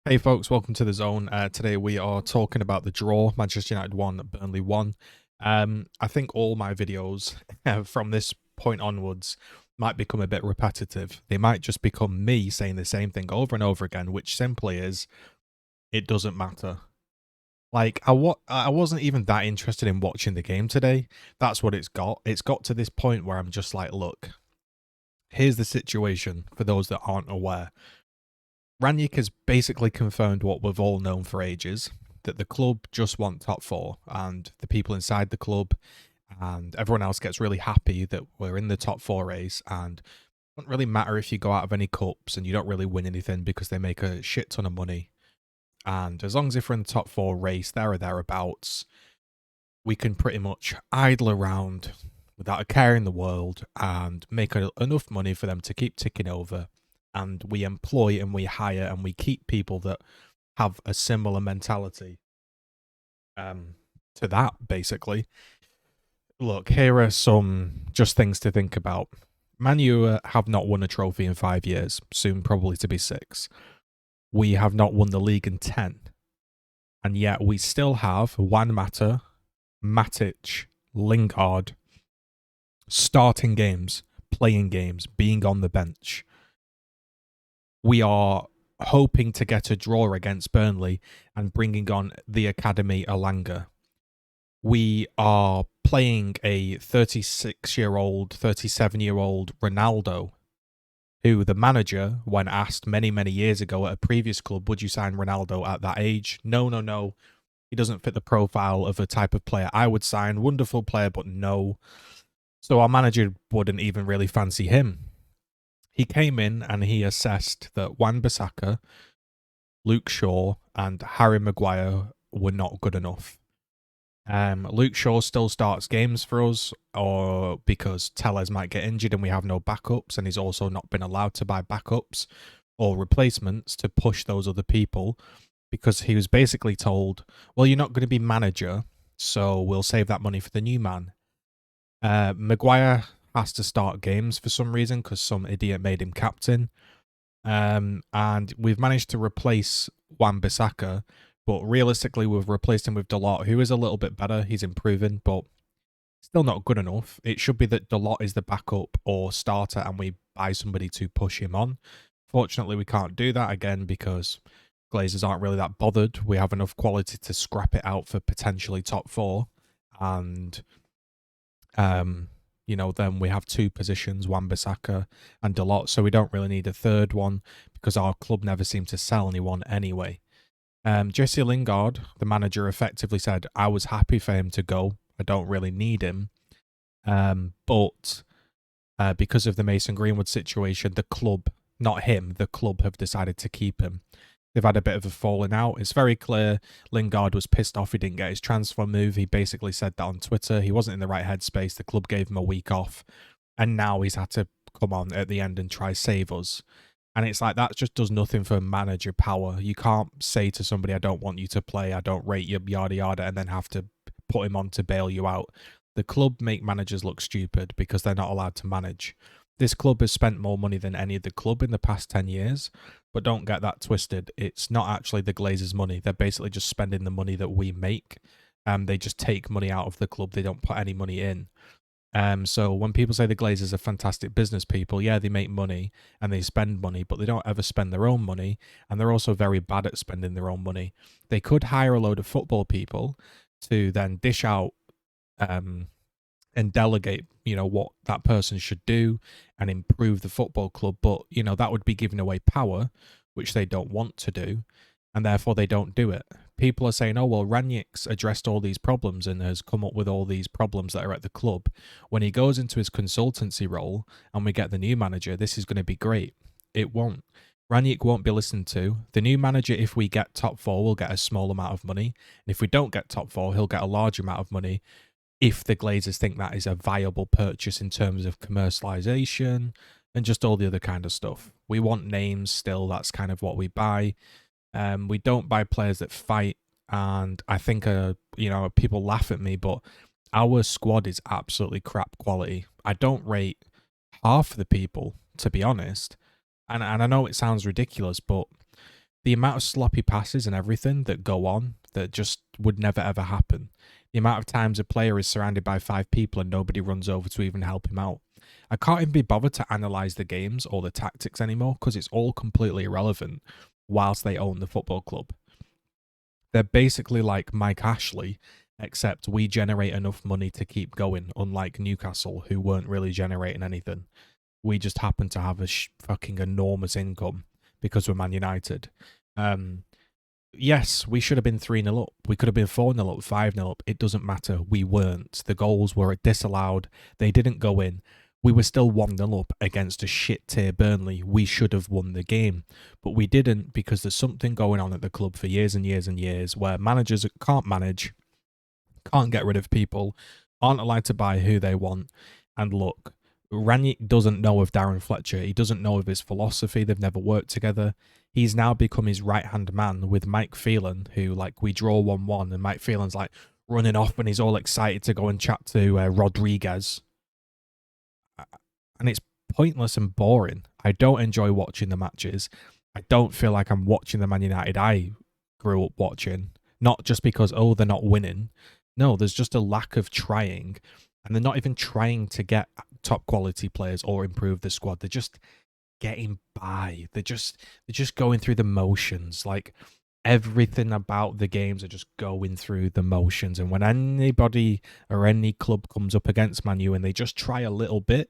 Hey folks, welcome to the zone. Today we are talking about the draw. Manchester United won, Burnley won. I think all my videos from this point onwards might become a bit repetitive. They might just become me saying the same thing over and over again, which simply is, it doesn't matter. Like, I wasn't even that interested in watching the game today. That's what it's got. It's got to this point where I'm just like, look, here's the situation for those that aren't aware. Ranić has basically confirmed what we've all known for ages, that the club just want top four, and the people inside the club and everyone else gets really happy that we're in the top four race, and it doesn't really matter if you go out of any cups and you don't really win anything because they make a shit ton of money. And as long as if we're in the top four race, there or thereabouts, we can pretty much idle around without a care in the world and make enough money for them to keep ticking over. And we employ and we hire and we keep people that have a similar mentality to that, basically. Look, here are some just things to think about. Man U have not won a trophy in 5 years, soon probably to be 6. We have not won the league in 10. And yet we still have Juan Mata, Matic, Lingard starting games, playing games, being on the bench. We are hoping to get a draw against Burnley and bringing on the Academy Alanga. We are playing a 36-year-old, 37-year-old Ronaldo, who the manager, when asked many, many years ago at a previous club, would you sign Ronaldo at that age? No, no, no. He doesn't fit the profile of a type of player I would sign. Wonderful player, but no. So our manager wouldn't even really fancy him. He came in and he assessed that Wan-Bissaka, Luke Shaw, and Harry Maguire were not good enough. Luke Shaw still starts games for us, or because Tellez might get injured and we have no backups, and he's also not been allowed to buy backups or replacements to push those other people, because he was basically told, well, you're not going to be manager, so we'll save that money for the new man. Maguire has to start games for some reason because some idiot made him captain. And we've managed to replace Wan-Bissaka, but realistically we've replaced him with Dalot, who is a little bit better. He's improving, but still not good enough. It should be that Dalot is the backup or starter and we buy somebody to push him on. Fortunately, we can't do that again because Glazers aren't really that bothered. We have enough quality to scrap it out for potentially top four. And then we have two positions, Wan-Bissaka and Dalot, so we don't really need a third one because our club never seemed to sell anyone anyway. Jesse Lingard, the manager, effectively said, I was happy for him to go. I don't really need him. But because of the Mason Greenwood situation, the club, not him, the club have decided to keep him. They've had a bit of a falling out. It's very clear Lingard was pissed off he didn't get his transfer move. He basically said that on Twitter. He wasn't in the right headspace. The club gave him a week off. And now he's had to come on at the end and try save us. And it's like that just does nothing for manager power. You can't say to somebody, I don't want you to play, I don't rate you, yada yada, and then have to put him on to bail you out. The club make managers look stupid because they're not allowed to manage. This club has spent more money than any other club in the past 10 years, but don't get that twisted. It's not actually the Glazers' money. They're basically just spending the money that we make. They just take money out of the club. They don't put any money in. So when people say the Glazers are fantastic business people, yeah, they make money and they spend money, but they don't ever spend their own money, and they're also very bad at spending their own money. They could hire a load of football people to then dish out and delegate, what that person should do and improve the football club, but, that would be giving away power, which they don't want to do, and therefore they don't do it. People are saying, oh, well, Ranić's addressed all these problems and has come up with all these problems that are at the club. When he goes into his consultancy role and we get the new manager, this is going to be great. It won't. Ranić won't be listened to. The new manager, if we get top four, will get a small amount of money. And if we don't get top four, he'll get a large amount of money if the Glazers think that is a viable purchase in terms of commercialization and just all the other kind of stuff. We want names still. That's kind of what we buy. We don't buy players that fight, and I think people laugh at me, but our squad is absolutely crap quality. I don't rate half the people, to be honest, and I know it sounds ridiculous, but the amount of sloppy passes and everything that go on that just would never ever happen. The amount of times a player is surrounded by 5 people and nobody runs over to even help him out. I can't even be bothered to analyse the games or the tactics anymore because it's all completely irrelevant whilst they own the football club. They're basically like Mike Ashley, except we generate enough money to keep going, unlike Newcastle, who weren't really generating anything. We just happen to have a fucking enormous income because we're Man United. Yes, we should have been 3-0 up. We could have been 4-0 up, 5-0 up. It doesn't matter. We weren't. The goals were disallowed. They didn't go in. We were still 1-0 up against a shit tier Burnley. We should have won the game. But we didn't because there's something going on at the club for years and years and years where managers can't manage, can't get rid of people, aren't allowed to buy who they want. And look, Ranić doesn't know of Darren Fletcher. He doesn't know of his philosophy. They've never worked together. He's now become his right-hand man with Mike Phelan, who, like, we draw 1-1, and Mike Phelan's, like, running off and he's all excited to go and chat to Rodriguez. And it's pointless and boring. I don't enjoy watching the matches. I don't feel like I'm watching the Man United I grew up watching. Not just because, oh, they're not winning. No, there's just a lack of trying. And they're not even trying to get top quality players or improve the squad. They're just getting by. They're just going through the motions. Like, everything about the games are just going through the motions. And when anybody or any club comes up against Man U and they just try a little bit,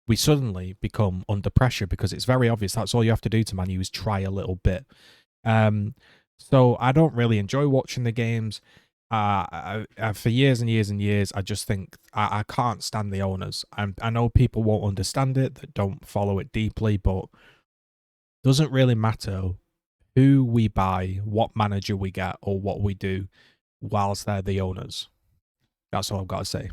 we suddenly become under pressure because it's very obvious that's all you have to do to Man U is try a little bit. So I don't really enjoy watching the games. For years and years and years, I just think I can't stand the owners. I know people won't understand it that don't follow it deeply, but it doesn't really matter who we buy, what manager we get, or what we do whilst they're the owners. That's all I've got to say.